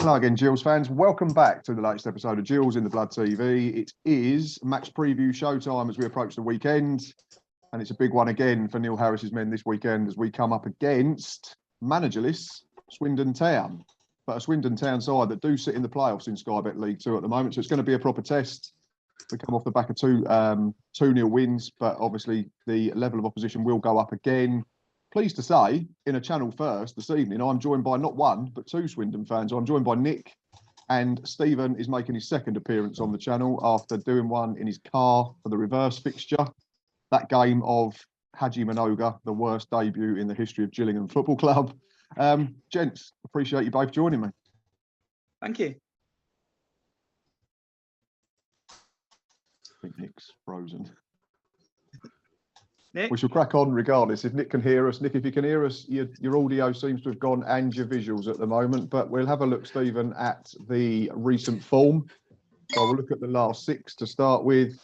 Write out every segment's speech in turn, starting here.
Hello again, Gills fans. Welcome back to the latest episode of Gills in the Blood TV. It is match preview showtime as we approach the weekend. And it's a big one again for Neil Harris's men this weekend as we come up against managerless Swindon Town. But a Swindon Town side that do sit in the playoffs in Sky Bet League 2 at the moment. So it's going to be a proper test. We come off the back of two 2-0 wins, but obviously the level of opposition will go up again. Pleased to say, in a channel first this evening, I'm joined by not one, but two Swindon fans. I'm joined by Nick, and Stephen is making his second appearance on the channel after doing one in his car for the reverse fixture. That game of Haji Minoga, the worst debut in the history of Gillingham Football Club. Gents, appreciate you both joining me. Thank you. I think Nick's frozen. Nick? We shall crack on regardless. If Nick can hear us. Nick, if you can hear us, your audio seems to have gone and your visuals at the moment. But we'll have a look, Stephen, at the recent form. So we'll look at the last six to start with.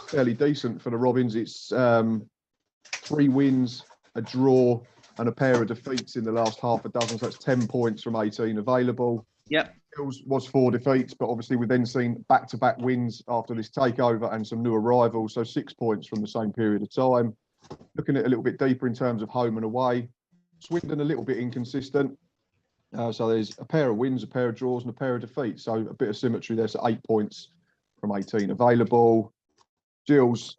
Fairly decent for the Robins. It's 3 wins, a draw, and a pair of defeats in the last half a dozen. So that's 10 points from 18 available. Yep. Gills was 4 defeats, but obviously we've then seen back-to-back wins after this takeover and some new arrivals. So 6 points from the same period of time. Looking at it a little bit deeper in terms of home and away. Swindon a little bit inconsistent. So there's a pair of wins, a pair of draws, and a pair of defeats. So a bit of symmetry there. So 8 points from 18 available. Gills,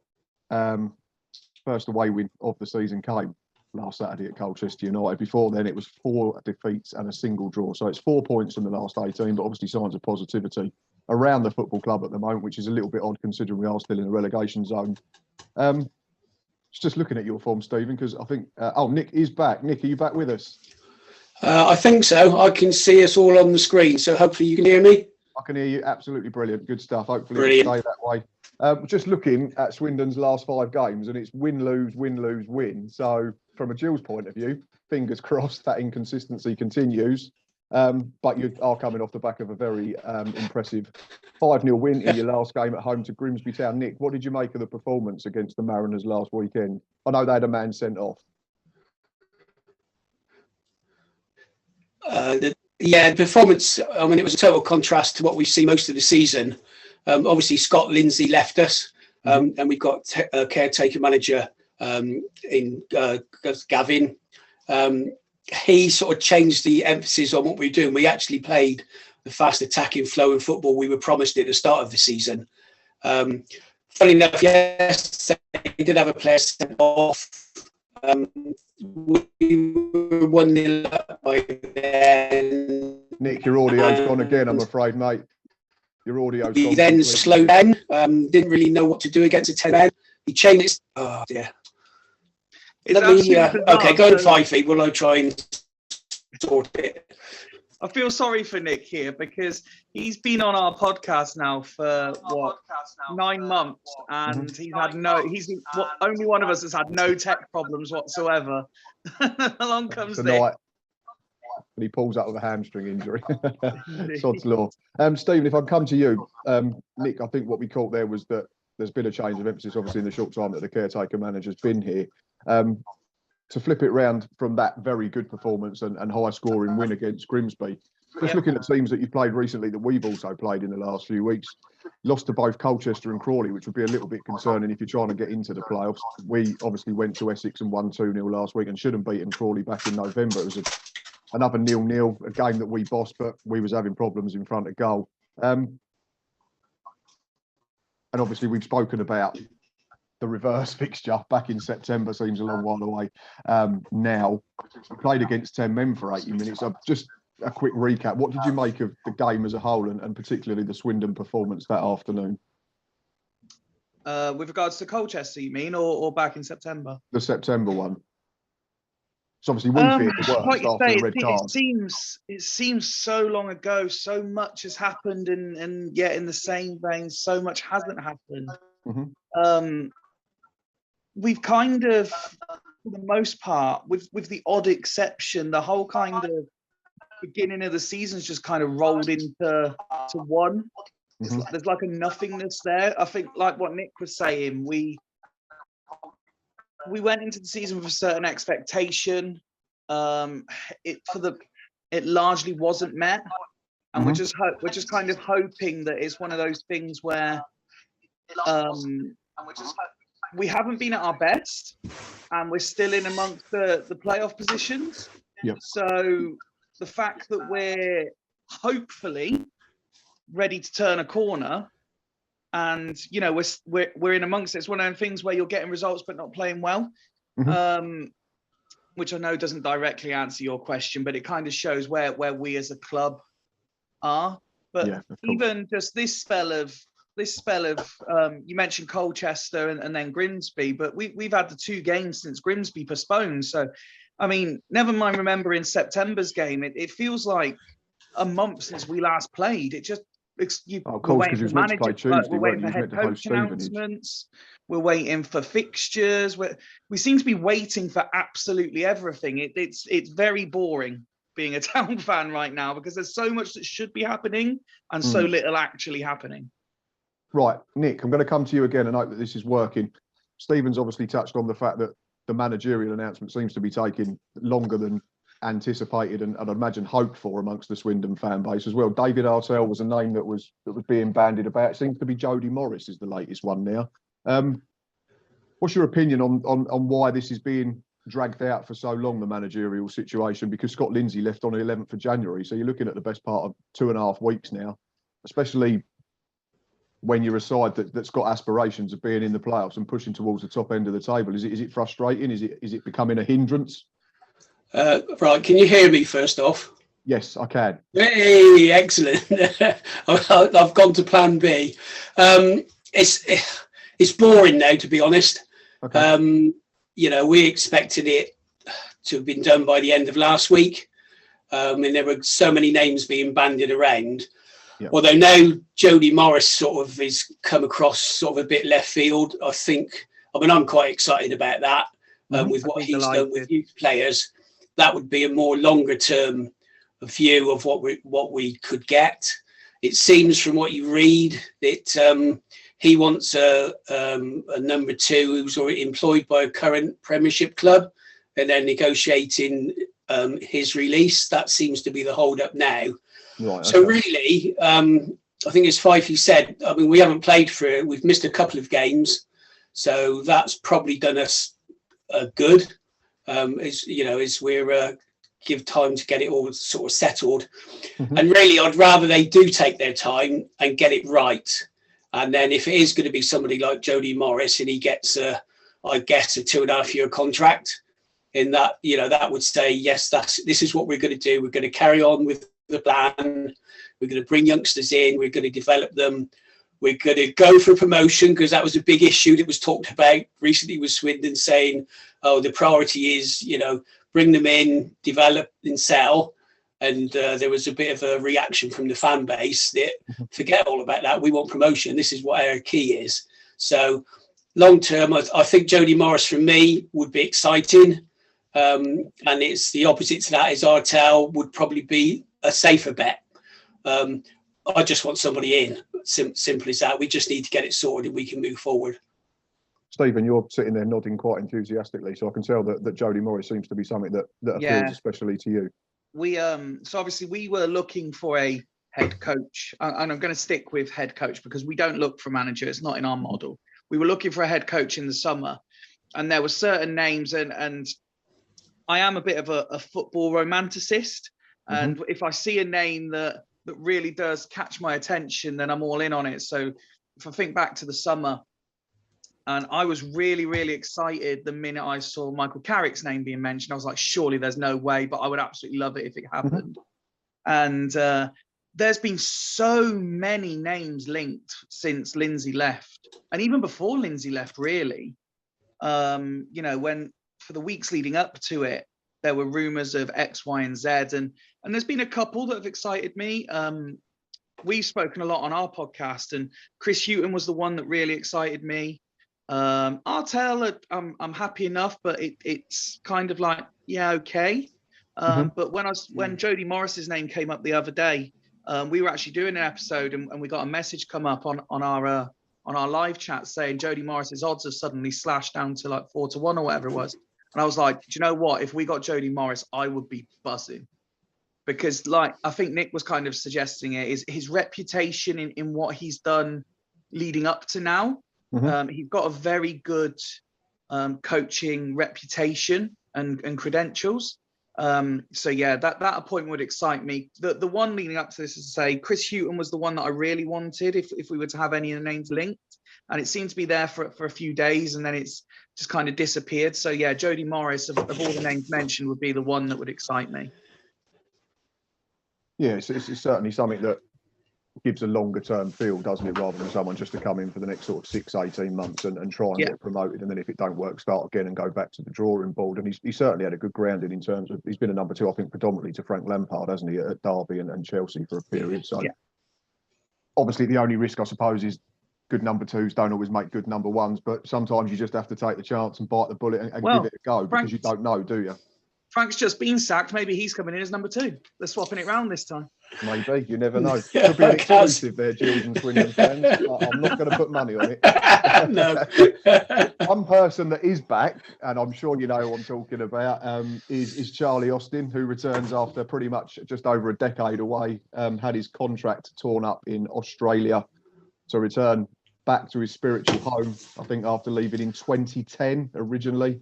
first away win of the season came last Saturday at Colchester United. Before then, it was 4 defeats and a single draw. So it's 4 points in the last 18, but obviously signs of positivity around the football club at the moment, which is a little bit odd considering we are still in the relegation zone. Just looking at your form, Stephen, because I think, Nick is back. Nick, are you back with us? I think so. I can see us all on the screen, so hopefully you can hear me. I can hear you. Absolutely brilliant. Good stuff. Hopefully Brilliant. it'll stay that way. Just looking at Swindon's last 5 games, and it's win, lose, win, lose, win. So from a Gills point of view, fingers crossed that inconsistency continues. But you are coming off the back of a very impressive 5-0 win in your last game at home to Grimsby Town. Nick, what did you make of the performance against the Mariners last weekend? I know they had a man sent off. The performance, I mean, it was a total contrast to what we've seen most of the season. Obviously, Scott Lindsay left us, and we've got a caretaker manager in Gavin. He sort of changed the emphasis on what we were doing. We actually played the fast attacking flowing football we were promised at the start of the season. Funny enough, yesterday we did have a player sent off. We were 1-0 up by then. Nick, your audio's gone again, I'm afraid, mate. Your audio's gone. He then slowed down, didn't really know what to do against a 10 man. He changed it. Oh, dear. Okay, go to 5 feet. We'll try and sort it. I feel sorry for Nick here because he's been on our podcast now for 9 months, and only one of us has had no tech problems whatsoever. Along comes Nick. And he pulls out with a hamstring injury. Sod's law. Stephen, if I come to you, Nick, I think what we caught there was that there's been a change of emphasis, obviously, in the short time that the caretaker manager's been here. To flip it round from that very good performance and high-scoring win against Grimsby, just looking at teams that you've played recently that we've also played in the last few weeks, lost to both Colchester and Crawley, which would be a little bit concerning if you're trying to get into the playoffs. We obviously went to Essex and won 2-0 last week and should have beaten Crawley back in November. It was another 0-0, a game that we bossed, but we was having problems in front of goal. And obviously we've spoken about the reverse fixture back in September, seems a long while away now. We played against 10 men for 80 minutes. So just a quick recap. What did you make of the game as a whole and particularly the Swindon performance that afternoon? With regards to Colchester, you mean, or back in September? The September one. So obviously we feared the worst after the red card. It seems so long ago. So much has happened, and yet in the same vein, so much hasn't happened. Mm-hmm. We've kind of, for the most part, with the odd exception, the whole kind of beginning of the season's just kind of rolled into one. Mm-hmm. There's like a nothingness there. I think, like what Nick was saying, we went into the season with a certain expectation. In it largely wasn't met, and we're just kind of hoping that it's one of those things where we haven't been at our best, and we're still in amongst the playoff positions. Yep. So the fact that we're hopefully ready to turn a corner, and we're in amongst it. It's one of those things where you're getting results but not playing well, which I know doesn't directly answer your question, but it kind of shows where we as a club are. But yeah, even just this spell of you mentioned Colchester and then Grimsby, but we've had the 2 games since Grimsby postponed. So, I mean, never mind remembering September's game. It feels like a month since we last played. We're waiting for managers, we're waiting for head coach announcements, we're waiting for fixtures. We seem to be waiting for absolutely everything. It's very boring being a Town fan right now, because there's so much that should be happening and so little actually happening. Right, Nick, I'm going to come to you again and hope that this is working. Stephen's obviously touched on the fact that the managerial announcement seems to be taking longer than anticipated and I'd imagine hoped for amongst the Swindon fan base as well. David Artell was a name that was being bandied about. It seems to be Jody Morris is the latest one now. What's your opinion on why this is being dragged out for so long, the managerial situation? Because Scott Lindsay left on the 11th of January, so you're looking at the best part of 2.5 weeks now, especially when you're a side that's got aspirations of being in the playoffs and pushing towards the top end of the table. Is it frustrating? Is it becoming a hindrance? Right, can you hear me first off? Yes, I can. Hey, excellent. I've gone to plan B. It's boring now, to be honest. Okay. We expected it to have been done by the end of last week. And there were so many names being bandied around. Yep. Although now Jody Morris sort of is come across sort of a bit left field, I'm quite excited about that with what he's done with youth players. That would be a more longer term view of what we could get. It seems from what you read that he wants a number 2 who's already employed by a current Premiership club, and then negotiating his release. That seems to be the hold up now. Right, okay. So really, I think as Fifey said, we haven't played for it. We've missed a couple of games, so that's probably done us good. As we're give time to get it all sort of settled. And really, I'd rather they do take their time and get it right. And then if it is going to be somebody like Jody Morris and he gets a 2.5-year contract, in that, that would say, yes, this is what we're going to do. We're going to carry on with the plan. We're going to bring youngsters in. We're going to develop them. We're going to go for promotion, because that was a big issue that was talked about recently with Swindon, saying, oh, the priority is, bring them in, develop and sell. And there was a bit of a reaction from the fan base that forget all about that. We want promotion. This is what our key is. So long term, I think Jody Morris for me would be exciting. And it's the opposite to that is Artell would probably be a safer bet. I just want somebody in. Simple as that. We just need to get it sorted and we can move forward. Stephen, you're sitting there nodding quite enthusiastically, so I can tell that Jody Morris seems to be something that appeals especially to you. So obviously we were looking for a head coach, and I'm going to stick with head coach because we don't look for manager. It's not in our model. We were looking for a head coach in the summer, and there were certain names, and I am a bit of a football romanticist, and if I see a name that really does catch my attention, then I'm all in on it. So if I think back to the summer, and I was really, really excited the minute I saw Michael Carrick's name being mentioned. I was like, surely there's no way, but I would absolutely love it if it happened. And there's been so many names linked since Lindsay left. And even before Lindsay left, really, when for the weeks leading up to it, there were rumours of X, Y, and Z. And there's been a couple that have excited me. We've spoken a lot on our podcast, and Chris Houghton was the one that really excited me. Artell, I'm happy enough, but it's kind of like, yeah, okay. But when Jody Morris's name came up the other day, we were actually doing an episode, and we got a message come up on our live chat saying Jody Morris's odds have suddenly slashed down to like 4-1 or whatever it was. And I was like, do you know what? If we got Jody Morris, I would be buzzing. because like I think Nick was kind of suggesting it, is his reputation in what he's done leading up to now. He's got a very good coaching reputation and credentials. So yeah, that appointment would excite me. The one leading up to this is to say Chris Hughton was the one that I really wanted if we were to have any of the names linked, and it seemed to be there for a few days and then it's just kind of disappeared. So yeah, Jody Morris of all the names mentioned would be the one that would excite me. Yeah, it's certainly something that gives a longer term feel, doesn't it, rather than someone just to come in for the next sort of 6-18 months and try and get promoted, and then if it don't work, start again and go back to the drawing board. And he certainly had a good grounding in terms of, he's been a number 2, I think, predominantly to Frank Lampard, hasn't he, at Derby and Chelsea for a period. So obviously the only risk, I suppose, is good number 2s don't always make good number 1s, but sometimes you just have to take the chance and bite the bullet and give it a go, because you don't know, do you? Frank's just been sacked. Maybe he's coming in as number 2. They're swapping it round this time. Maybe, you never know. Could be an exclusive there, Gills and Swindon fans. I'm not going to put money on it. No. One person that is back, and I'm sure you know who I'm talking about, is Charlie Austin, who returns after pretty much just over a decade away. Had his contract torn up in Australia to return back to his spiritual home, I think after leaving in 2010 originally.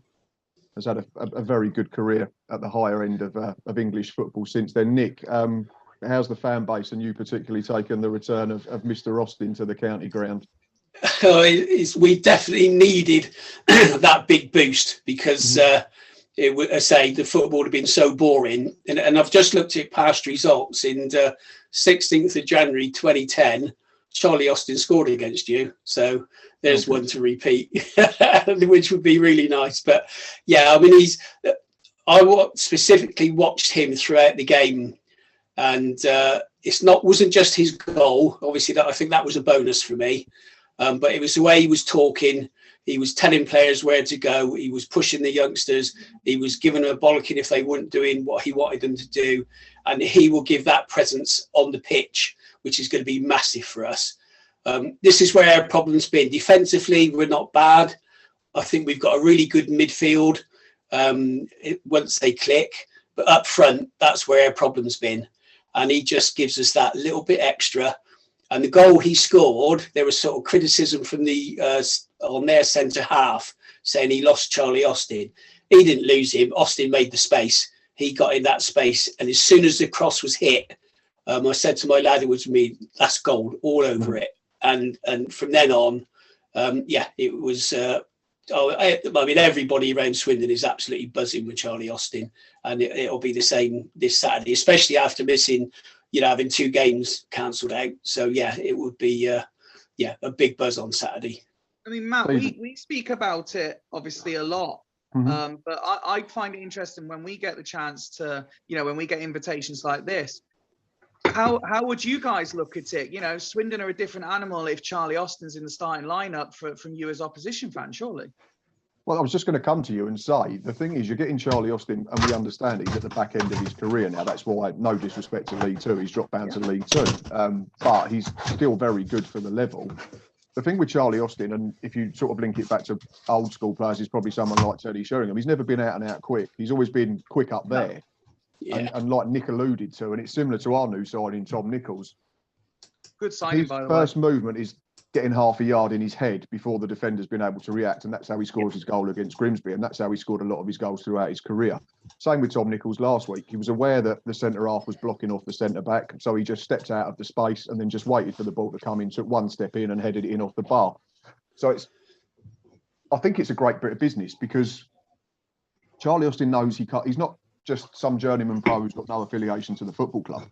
Has had a very good career at the higher end of English football since then. Nick, how's the fan base and you particularly taken the return of Mr. Austin to the county ground? We definitely needed that big boost because it would, I say, the football would have been so boring. And I've just looked at past results. In 16th of January 2010, Charlie Austin scored against you. So there's one to repeat, which would be really nice. But yeah, I mean, I specifically watched him throughout the game, and wasn't just his goal. Obviously, I think that was a bonus for me. But it was the way he was talking. He was telling players where to go. He was pushing the youngsters. He was giving them a bollocking if they weren't doing what he wanted them to do. And he will give that presence on the pitch, which is going to be massive for us. This is where our problem's been. Defensively, we're not bad. I think we've got a really good midfield once they click. But up front, that's where our problem's been. And he just gives us that little bit extra. And the goal he scored, there was sort of criticism from on their centre half saying he lost Charlie Austin. He didn't lose him. Austin made the space. He got in that space. And as soon as the cross was hit, I said to my lad who was with me, that's gold all over it. And from then on, it was. I mean, everybody around Swindon is absolutely buzzing with Charlie Austin, and it'll be the same this Saturday, especially after missing, having 2 games cancelled out. So yeah, it would be a big buzz on Saturday. I mean, Matt, we speak about it obviously a lot. But I find it interesting when we get the chance to, when we get invitations like this. How would you guys look at it? Swindon are a different animal if Charlie Austin's in the starting lineup from you as opposition fans, surely. Well, I was just going to come to you and say, the thing is, you're getting Charlie Austin, and we understand he's at the back end of his career now. That's why, no disrespect to League 2, he's dropped down to League 2. But he's still very good for the level. The thing with Charlie Austin, and if you sort of link it back to old school players, is probably someone like Teddy Sheringham. He's never been out and out quick. He's always been quick up there. Yeah. And like Nick alluded to, and it's similar to our new signing, Tom Nichols. Good signing, by the way. His first movement is getting half a yard in his head before the defender's been able to react, and that's how he scores his goal against Grimsby, and that's how he scored a lot of his goals throughout his career. Same with Tom Nichols last week. He was aware that the centre-half was blocking off the centre-back, so he just stepped out of the space and then just waited for the ball to come in, took one step in and headed it in off the bar. So I think it's a great bit of business, because Charlie Austin knows he's not just some journeyman pro who's got no affiliation to the football club.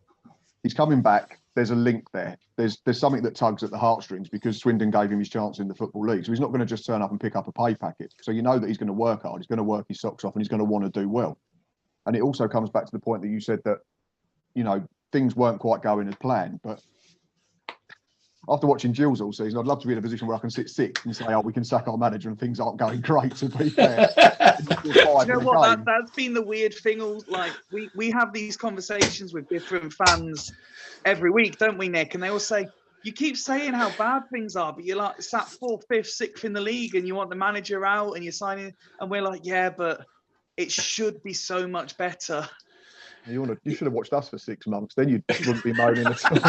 He's coming back. There's a link there. There's something that tugs at the heartstrings, because Swindon gave him his chance in the Football League. So he's not going to just turn up and pick up a pay packet. So you know that he's going to work hard. He's going to work his socks off, and he's going to want to do well. And it also comes back to the point that you said that, things weren't quite going as planned. But after watching Gills all season, I'd love to be in a position where I can sit 6 and say, we can sack our manager and things aren't going great, to be fair. That's been the weird thing. We have these conversations with different fans every week, don't we, Nick? And they all say, you keep saying how bad things are, but you're like sat 4th, 5th, 6th in the league and you want the manager out and you're signing. And we're like, yeah, but it should be so much better. You should have watched us for 6 months. Then you wouldn't be moaning at all.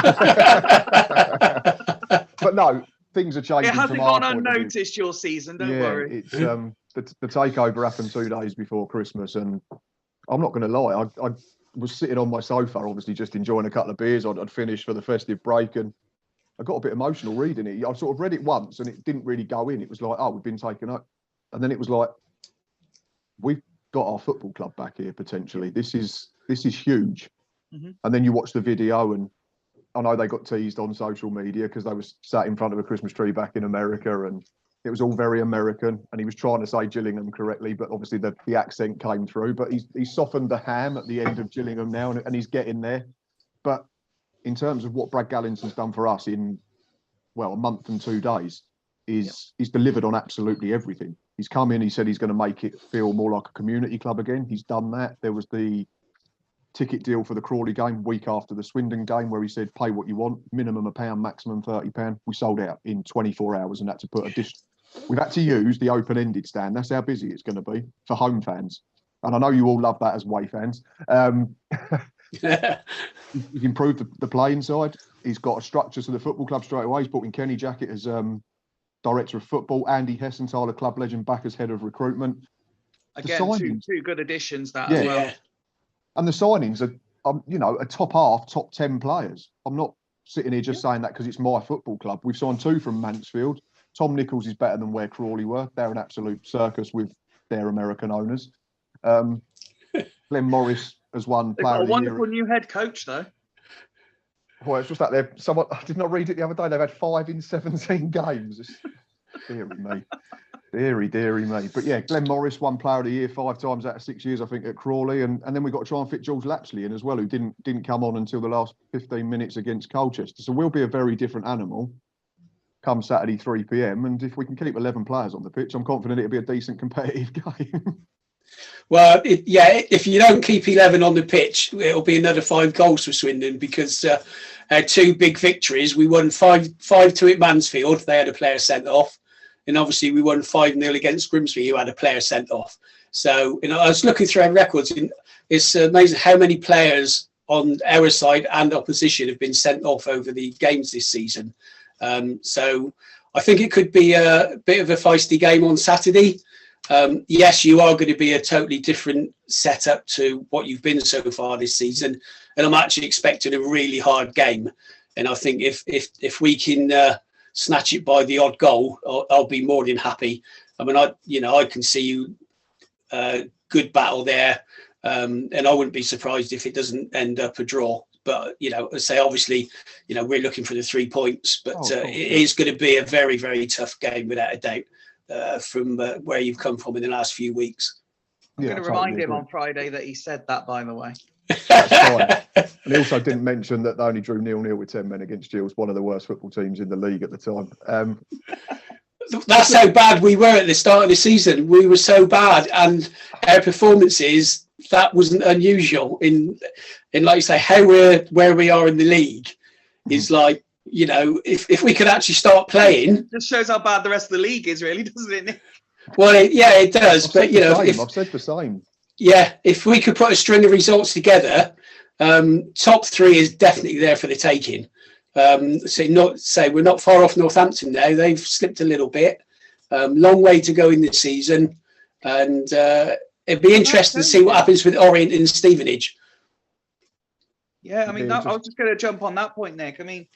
But no, things are changing. It hasn't gone unnoticed your season. Don't worry. It's the takeover happened 2 days before Christmas, and I'm not going to lie. I was sitting on my sofa, obviously just enjoying a couple of beers. I'd finished for the festive break, and I got a bit emotional reading it. I sort of read it once, and it didn't really go in. It was like, oh, we've been taken up, and then it was like, we've got our football club back here potentially. This is huge. And then you watch the video, and I know they got teased on social media because they was sat in front of a Christmas tree back in America, and it was all very American. And he was trying to say Gillingham correctly, but obviously the accent came through. But he's softened the ham at the end of Gillingham now, and he's getting there. But in terms of what Brad Gallinson's done for us in, well, a month and 2 days, he's delivered on absolutely everything. He's come in, he said he's going to make it feel more like a community club again. He's done that. There was the ticket deal for the Crawley game week after the Swindon game where he said, pay what you want, minimum £1, maximum £30. We sold out in 24 hours and had to put we've had to use the open-ended stand. That's how busy it's going to be for home fans. And I know you all love that as away fans. He's improved the playing side. He's got a structure to the football club straight away. He's brought in Kenny Jackett as director of football, Andy Hessenthaler, club legend, back as head of recruitment. Again, two good additions as well. And the signings are, a top half, top 10 players. I'm not sitting here just saying that because it's my football club. We've signed 2 from Mansfield. Tom Nichols is better than where Crawley were. They're an absolute circus with their American owners. Glenn Morris has won They've got a wonderful new head coach, though. Well, it's just that I did not read it the other day. They've had 5 in 17 games. Deary me. Deary me. But yeah, Glenn Morris won Player of the Year 5 times out of 6 years, I think, at Crawley. And then we've got to try and fit Jules Lapsley in as well, who didn't come on until the last 15 minutes against Colchester. So we'll be a very different animal come Saturday 3 p.m. And if we can keep 11 players on the pitch, I'm confident it'll be a decent competitive game. Well, if you don't keep 11 on the pitch, it'll be another 5 goals for Swindon because 2 big victories. We won 5-2 at Mansfield. They had a player sent off. And obviously we won 5-0 against Grimsby, who had a player sent off. So, I was looking through our records, and it's amazing how many players on our side and opposition have been sent off over the games this season. So I think it could be a bit of a feisty game on Saturday. Yes, you are going to be a totally different setup to what you've been so far this season. And I'm actually expecting a really hard game. And I think if we can snatch it by the odd goal, I'll be more than happy. I mean, I can see you good battle there. And I wouldn't be surprised if it doesn't end up a draw. But, I say, obviously, we're looking for the 3 points, but it is going to be a very, very tough game without a doubt from where you've come from in the last few weeks. I'm going to remind him on Friday that he said that, by the way. That's fine. And he also didn't mention that they only drew 0-0 with 10 men against Gills, one of the worst football teams in the league at the time. That's how bad we were at the start of the season. We were so bad, and our performances, that wasn't unusual. In like you say, where we are in the league is like, if we could actually start playing. It just shows how bad the rest of the league is, really, doesn't it? Well, it does. But I've said the same. Yeah, if we could put a string of results together, top 3 is definitely there for the taking. We're not far off Northampton now. They've slipped a little bit. Long way to go in this season, and it'd be interesting to see what happens with Orient and Stevenage. Yeah, I mean, I was just going to jump on that point, Nick. I mean,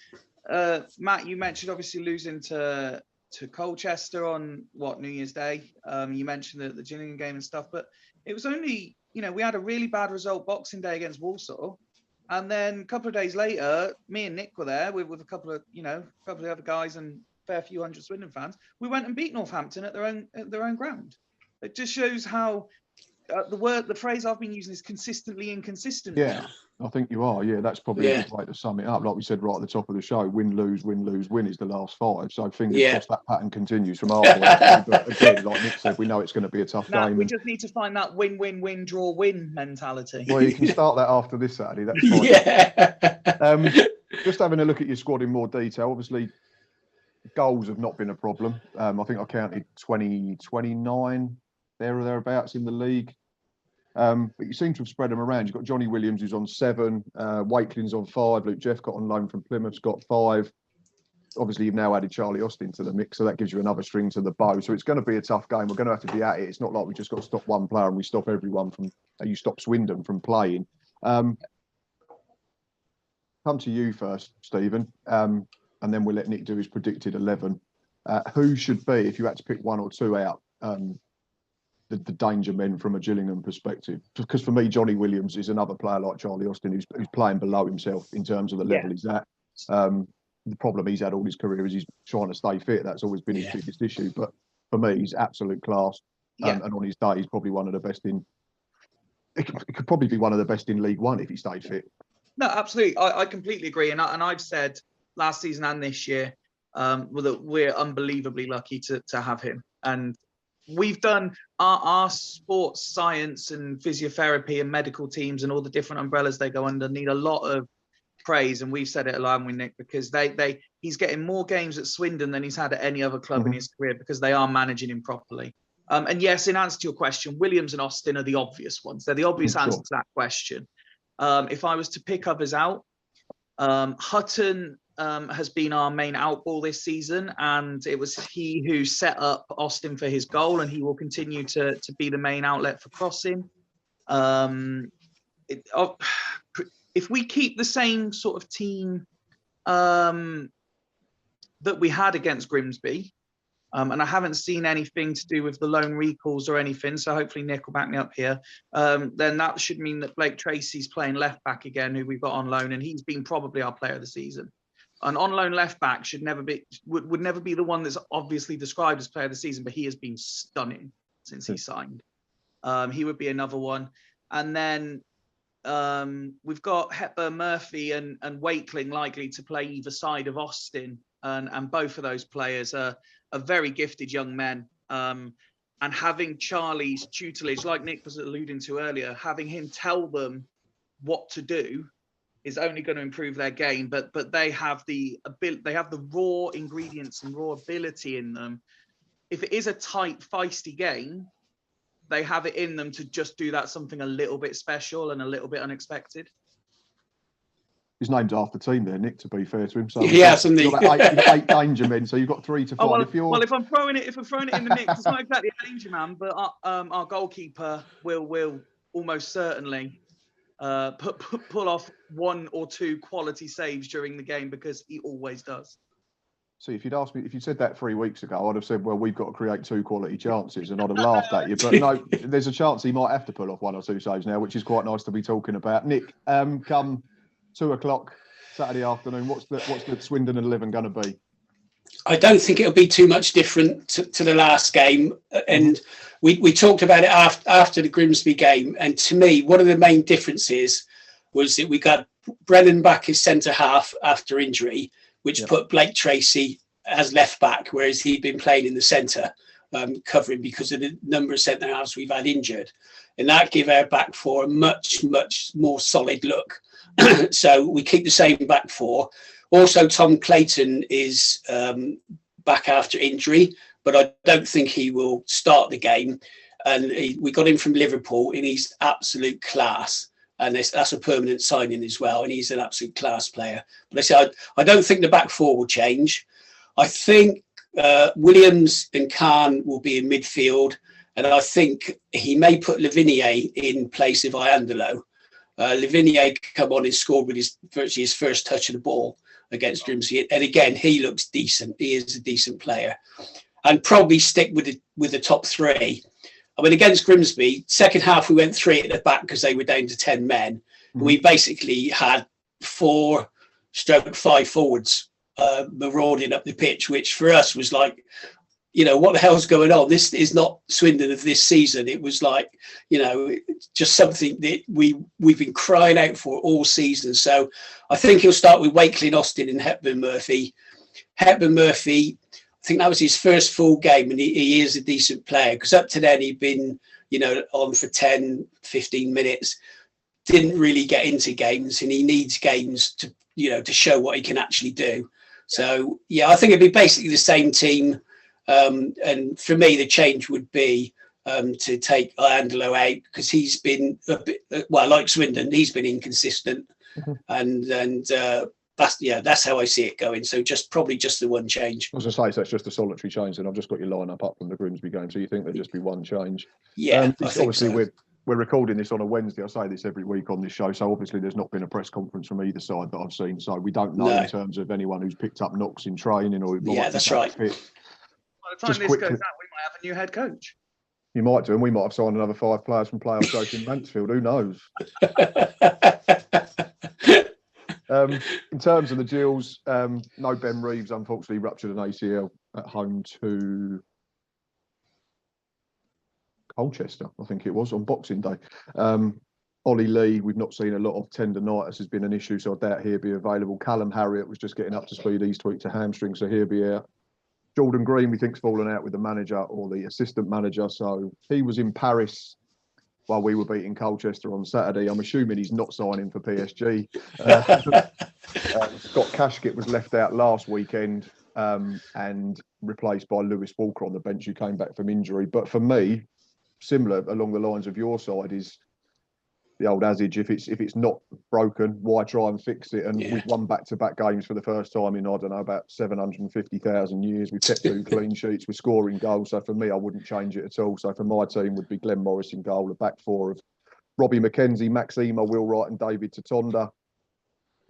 Matt, you mentioned obviously losing to Colchester on New Year's Day. You mentioned the Gillingham game and stuff, but it was only, we had a really bad result Boxing Day against Walsall. And then a couple of days later, me and Nick were there with a couple of other guys and a fair few hundred Swindon fans. We went and beat Northampton at their own ground. It just shows how the phrase I've been using is consistently inconsistent. Yeah, I think you are. Yeah, that's probably a good way to sum it up. Like we said right at the top of the show, win, lose, win is the last 5. So fingers crossed that pattern continues from our point. But again, like Nick said, we know it's going to be a tough game. We just need to find that win, draw, win mentality. Well, you can start that after this Saturday. That's fine. Yeah. Just having a look at your squad in more detail. Obviously, goals have not been a problem. I think I counted 29 there or thereabouts in the league. But you seem to have spread them around. You've got Johnny Williams, who's on 7, Wakeling's on 5, Luke Jeff got on loan from Plymouth's got 5. Obviously, you've now added Charlie Austin to the mix, so that gives you another string to the bow. So it's going to be a tough game. We're going to have to be at it. It's not like we just got to stop one player and we stop everyone from. You stop Swindon from playing. Come to you first, Stephen, and then we'll let Nick do his predicted 11. Who should be, if you had to pick 1 or 2 out, the danger men from a Gillingham perspective? Because for me, Johnny Williams is another player like Charlie Austin who's playing below himself in terms of the level he's at. The problem he's had all his career is he's trying to stay fit. That's always been his biggest issue. But for me, he's absolute class. And on his day, he's probably one of the best in. It could probably be one of the best in League One if he stayed fit. No, absolutely. I completely agree. And I've said last season and this year that we're unbelievably lucky to have him. And we've done our sports science and physiotherapy and medical teams and all the different umbrellas they go under need a lot of praise, and we've said it along with Nick, because he's getting more games at Swindon than he's had at any other club in his career, because they are managing him properly. And yes, in answer to your question, Williams and Austin are the obvious ones. They're the obvious answer to that question. If I was to pick others out, Hutton has been our main outball this season, and it was he who set up Austin for his goal, and he will continue to be the main outlet for crossing. If we keep the same sort of team that we had against Grimsby, and I haven't seen anything to do with the loan recalls or anything, so hopefully Nick will back me up here, then that should mean that Blake Tracy's playing left back again, who we've got on loan, and he's been probably our player of the season. An on loan left back would never be the one that's obviously described as player of the season, but he has been stunning since he signed. He would be another one. And then we've got Hepburn Murphy and Wakeling likely to play either side of Austin, and both of those players are very gifted young men. And having Charlie's tutelage, like Nick was alluding to earlier, having him tell them what to do is only going to improve their game. But they have the ability, they have the raw ingredients and raw ability in them. If it is a tight, feisty game, they have it in them to just do that something a little bit special and a little bit unexpected. His name's half the team there, Nick, to be fair to him. So you've got eight danger men, so you've got 3 to 5. If I'm throwing it in the mix, it's not exactly a danger man, but our goalkeeper will almost certainly pull off 1 or 2 quality saves during the game, because he always does. See, if you'd said that 3 weeks ago, I'd have said, well, we've got to create 2 quality chances, and I'd have laughed at you. But no, there's a chance he might have to pull off 1 or 2 saves now, which is quite nice to be talking about. Nick, come 2:00 Saturday afternoon, what's the Swindon 11 going to be? I don't think it'll be too much different to the last game. And we talked about it after the Grimsby game. And to me, one of the main differences was that we got Brennan back as centre half after injury, which put Blake Tracy as left back, whereas he'd been playing in the centre, covering because of the number of centre halves we've had injured. And that gave our back four a much, much more solid look. So we keep the same back four. Also, Tom Clayton is back after injury, but I don't think he will start the game. And we got him from Liverpool, and he's absolute class. And that's a permanent signing as well. And he's an absolute class player. But I said, I don't think the back four will change. I think Williams and Khan will be in midfield. And I think he may put Lavigne in place of Iandolo. Lavigne come on and scored with virtually his first touch of the ball against Grimsby. And again, he looks decent. He is a decent player. And probably stick with the top three. I mean, against Grimsby, second half, we went 3 at the back because they were down to 10 men. Mm-hmm. We basically had 4/5 forwards marauding up the pitch, which for us was like, what the hell's going on? This is not Swindon of this season. It was like, just something that we've been crying out for all season. So I think he'll start with Wakeling, Austin and Hepburn Murphy. Hepburn Murphy, I think that was his first full game, and he is a decent player, because up to then he'd been, on for 10, 15 minutes, didn't really get into games, and he needs games to, to show what he can actually do. So, yeah, I think it'd be basically the same team. And for me, the change would be to take Angelo out, because he's been a bit, well, like Swindon, he's been inconsistent, and that's how I see it going. So probably just the one change. I was going to say, so it's just a solitary change, and I've just got your lineup up from the Grimsby game. So you think there'd just be one change? Yeah, I think obviously so. We're recording this on a Wednesday. I say this every week on this show. So obviously there's not been a press conference from either side that I've seen. So we don't know in terms of anyone who's picked up knocks in training or that's right. Fit. By the time this goes out, we might have a new head coach. You might do, and we might have signed another 5 players from playoff growth in Mansfield. Who knows? In terms of the Gills, no Ben Reeves, unfortunately, ruptured an ACL at home to Colchester, I think it was, on Boxing Day. Ollie Lee, we've not seen a lot of tendonitis, has been an issue, so I doubt he'll be available. Callum Harriott was just getting up to speed. He's tweaked a hamstring, so he'll be out. Jordan Green, we think's fallen out with the manager or the assistant manager, so he was in Paris while we were beating Colchester on Saturday. I'm assuming he's not signing for PSG. Scott Kashkett was left out last weekend and replaced by Lewis Walker on the bench, who came back from injury. But for me, similar along the lines of your side, is the old adage: if it's not broken, why try and fix it? And we've won back-to-back games for the first time in, I don't know, about 750,000 years. We've kept 2 clean sheets. We're scoring goals. So for me, I wouldn't change it at all. So for my team would be Glenn Morris in goal, a back 4 of Robbie McKenzie, Max Ema, Will Wright and David Tatonda.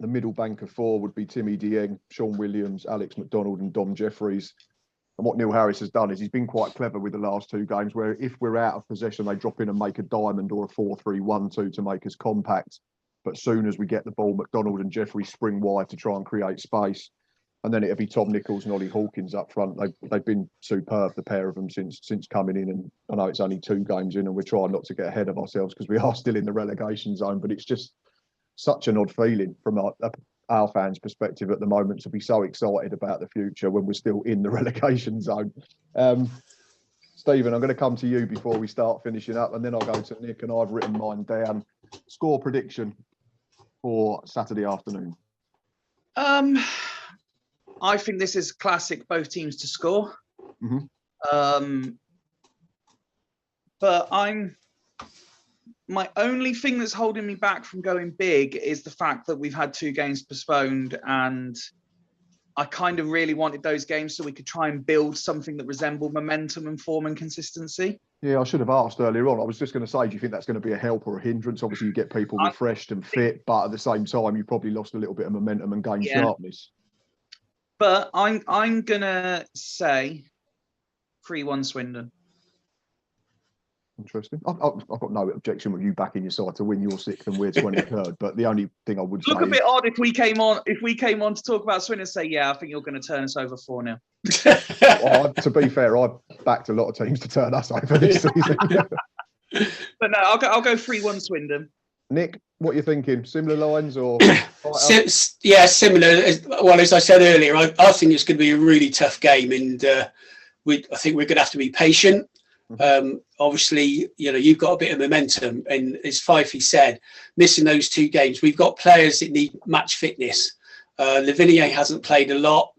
The middle bank of 4 would be Timmy Dieng, Sean Williams, Alex McDonald and Dom Jeffries. And what Neil Harris has done is he's been quite clever with the last 2 games, where if we're out of possession, they drop in and make a diamond or a 4-3-1-2 to make us compact. But soon as we get the ball, McDonald and Jeffries spring wide to try and create space. And then it'll be Tom Nichols and Ollie Hawkins up front. They've been superb, the pair of them, since coming in. And I know it's only 2 games in, and we're trying not to get ahead of ourselves because we are still in the relegation zone. But it's just such an odd feeling from our fans' perspective at the moment to be so excited about the future when we're still in the relegation zone. Stephen, I'm going to come to you before we start finishing up, and then I'll go to Nick, and I've written mine down. Score prediction for Saturday afternoon. I think this is classic, both teams to score. But my only thing that's holding me back from going big is the fact that we've had 2 games postponed, and I kind of really wanted those games so we could try and build something that resembled momentum and form and consistency. Yeah, I should have asked earlier on. I was just going to say, do you think that's going to be a help or a hindrance? Obviously, you get people refreshed and fit, but at the same time, you probably lost a little bit of momentum and gained sharpness. But I'm going to say 3-1 Swindon. Interesting. I've got no objection with you backing your side to win your 6th and we're 23rd. But the only thing I would say, look a bit odd if we came on to talk about Swindon and say, yeah, I think you're going to turn us over 4-0. Well, to be fair, I've backed a lot of teams to turn us over this season. But no, I'll go 3-1 Swindon. Nick, what are you thinking? Similar lines or? Yeah, similar. Well, as I said earlier, I think it's going to be a really tough game, and I think we're going to have to be patient. Obviously, you've got a bit of momentum, and as Fifey said, missing those 2 games, we've got players that need match fitness. Lavinia hasn't played a lot.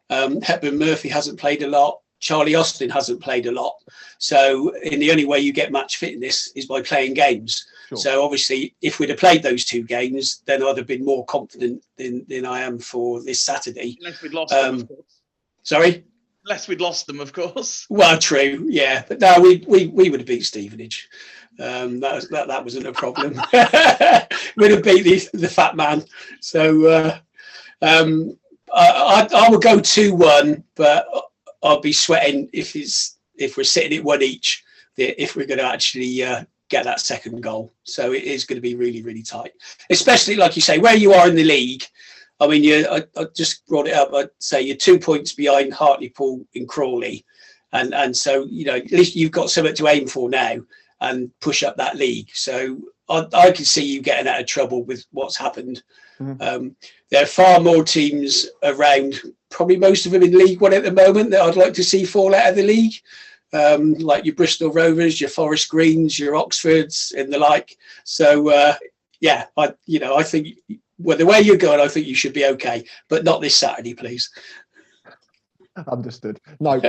Hepburn Murphy hasn't played a lot. Charlie Austin hasn't played a lot. So, the only way you get match fitness is by playing games. Sure. So, obviously, if we'd have played those 2 games, then I'd have been more confident than I am for this Saturday. Unless we'd lost them, of course. Sorry? Unless we'd lost them, of course. Well, true, yeah. But no, we would have beat Stevenage. That wasn't a problem. We'd have beat the fat man. So I will go 2-1, but I'll be sweating if we're sitting at 1 each, if we're going to actually get that second goal. So it is going to be really, really tight, especially like you say, where you are in the league. I mean, I just brought it up. I'd say you're 2 points behind Hartlepool in Crawley. And so, at least you've got something to aim for now and push up that league. So I can see you getting out of trouble with what's happened. Mm-hmm. There are far more teams around, probably most of them in League One at the moment, that I'd like to see fall out of the league. Like your Bristol Rovers, your Forest Greens, your Oxfords and the like. So, I think... Well, the way you're going, I think you should be okay, but not this Saturday, please. Understood. No,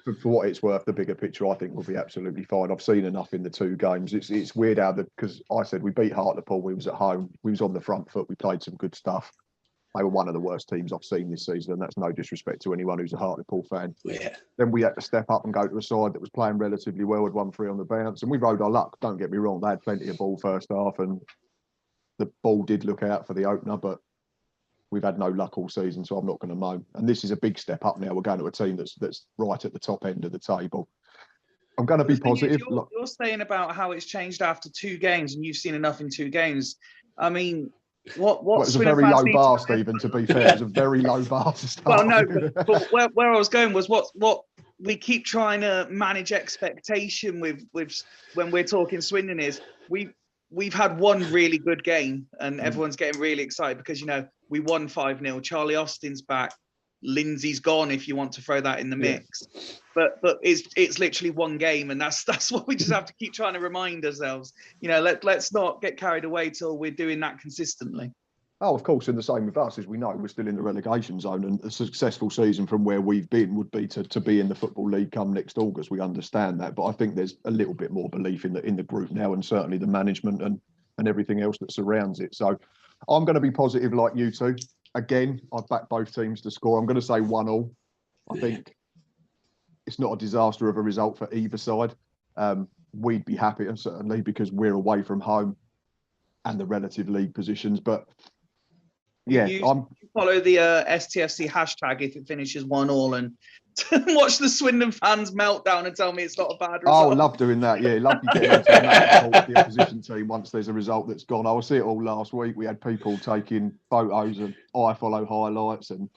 for what it's worth, the bigger picture, I think, will be absolutely fine. I've seen enough in the 2 games. It's weird how because I said we beat Hartlepool. We was at home. We was on the front foot. We played some good stuff. They were one of the worst teams I've seen this season, and that's no disrespect to anyone who's a Hartlepool fan. Yeah. Then we had to step up and go to a side that was playing relatively well, had 1-3 on the bounce, and we rode our luck. Don't get me wrong, they had plenty of ball first half, and the ball did look out for the opener, but we've had no luck all season, so I'm not going to moan. And this is a big step up now. We're going to a team that's right at the top end of the table. I'm going to be positive. You're saying about how it's changed after 2 games, and you've seen enough in 2 games. I mean, what it was a very low bar, Stephen, to be fair. It was a very low bar to start. Well, no, but where I was going was what we keep trying to manage expectation with when we're talking Swindon is we've had one really good game, and everyone's getting really excited because, you know, we won 5-0. Charlie Austin's back. Lindsay's gone, if you want to throw that in the mix. But it's literally one game, and that's what we just have to keep trying to remind ourselves. You know, let's not get carried away till we're doing that consistently. Oh, of course, and the same with us, as we know, we're still in the relegation zone, and a successful season from where we've been would be to be in the Football League come next August. We understand that, but I think there's a little bit more belief in the group now, and certainly the management and everything else that surrounds it. So I'm going to be positive like you two. Again, I've backed both teams to score. I'm going to say 1-1. I think it's not a disaster of a result for either side. We'd be happy, and certainly because we're away from home and the relative league positions. But yeah, you follow the STFC hashtag if it finishes 1-1 and watch the Swindon fans meltdown and tell me it's not a bad result. Oh, I love doing that. Yeah, love you getting into the opposition team once there's a result that's gone. I see it all last week. We had people taking photos and I follow highlights, and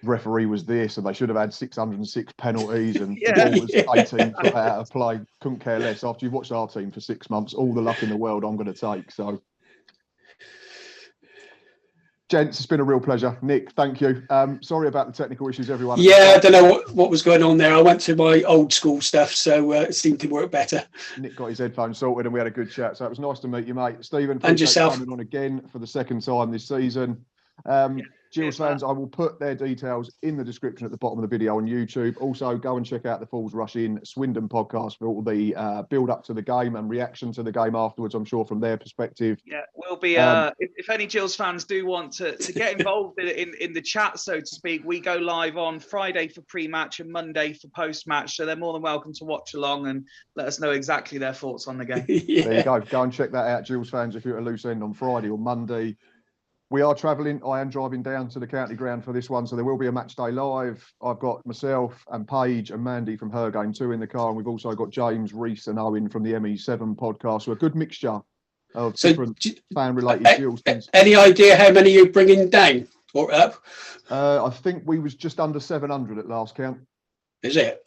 referee was this, and they should have had 606 penalties, and the ball was 18 foot out of play. Couldn't care less. After you've watched our team for 6 months, all the luck in the world I'm going to take. So, gents, it's been a real pleasure. Nick, thank you. Sorry about the technical issues, everyone. Yeah, I don't know what was going on there. I went to my old school stuff, so it seemed to work better. Nick got his headphones sorted and we had a good chat. So it was nice to meet you, mate. Stephen, and yourself. Coming on again for the 2nd time this season. Gills fans, I will put their details in the description at the bottom of the video on YouTube. Also, go and check out the Falls Rush In Swindon podcast for all the build up to the game and reaction to the game afterwards, I'm sure, from their perspective. Yeah, we'll be, if any Gills fans do want to get involved in the chat, so to speak, we go live on Friday for pre-match and Monday for post-match. So they're more than welcome to watch along and let us know exactly their thoughts on the game. There you go. Go and check that out, Gills fans, if you're at a loose end on Friday or Monday. We are travelling. I am driving down to the county ground for this one, so there will be a match day live. I've got myself and Paige and Mandy from Her Game 2 in the car, and we've also got James, Reese and Owen from the ME7 podcast. So a good mixture of different fan-related Gills things. Any idea how many you're bringing down or up? I think we was just under 700 at last count. Is it?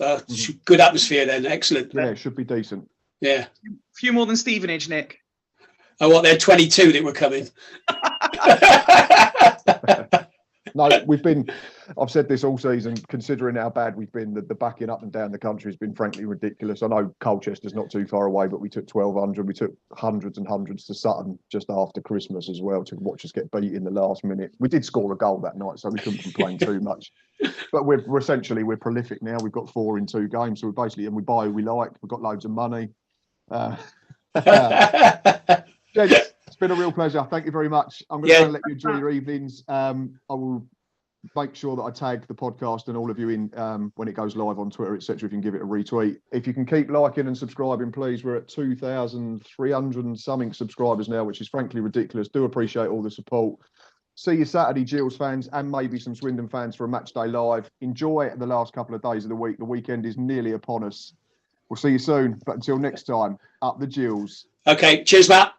Good atmosphere then. Excellent. Yeah, it should be decent. Yeah. A few more than Stevenage, Nick. Oh, what? They're 22 that were coming. No, I've said this all season, considering how bad we've been, the backing up and down the country has been frankly ridiculous. I know Colchester's not too far away, but we took 1,200. We took hundreds and hundreds to Sutton just after Christmas as well to watch us get beat in the last minute. We did score a goal that night, so we couldn't complain too much. But we're essentially prolific now. We've got 4 in 2 games, so we're basically, and we buy who we like. We've got loads of money. Gents, it's been a real pleasure. Thank you very much. I'm going to let you enjoy your evenings. I will make sure that I tag the podcast and all of you in when it goes live on Twitter, etc. If you can give it a retweet. If you can keep liking and subscribing, please. We're at 2,300 and something subscribers now, which is frankly ridiculous. Do appreciate all the support. See you Saturday, Gills fans, and maybe some Swindon fans for a match day live. Enjoy the last couple of days of the week. The weekend is nearly upon us. We'll see you soon. But until next time, up the Gills. Okay. Cheers, Matt.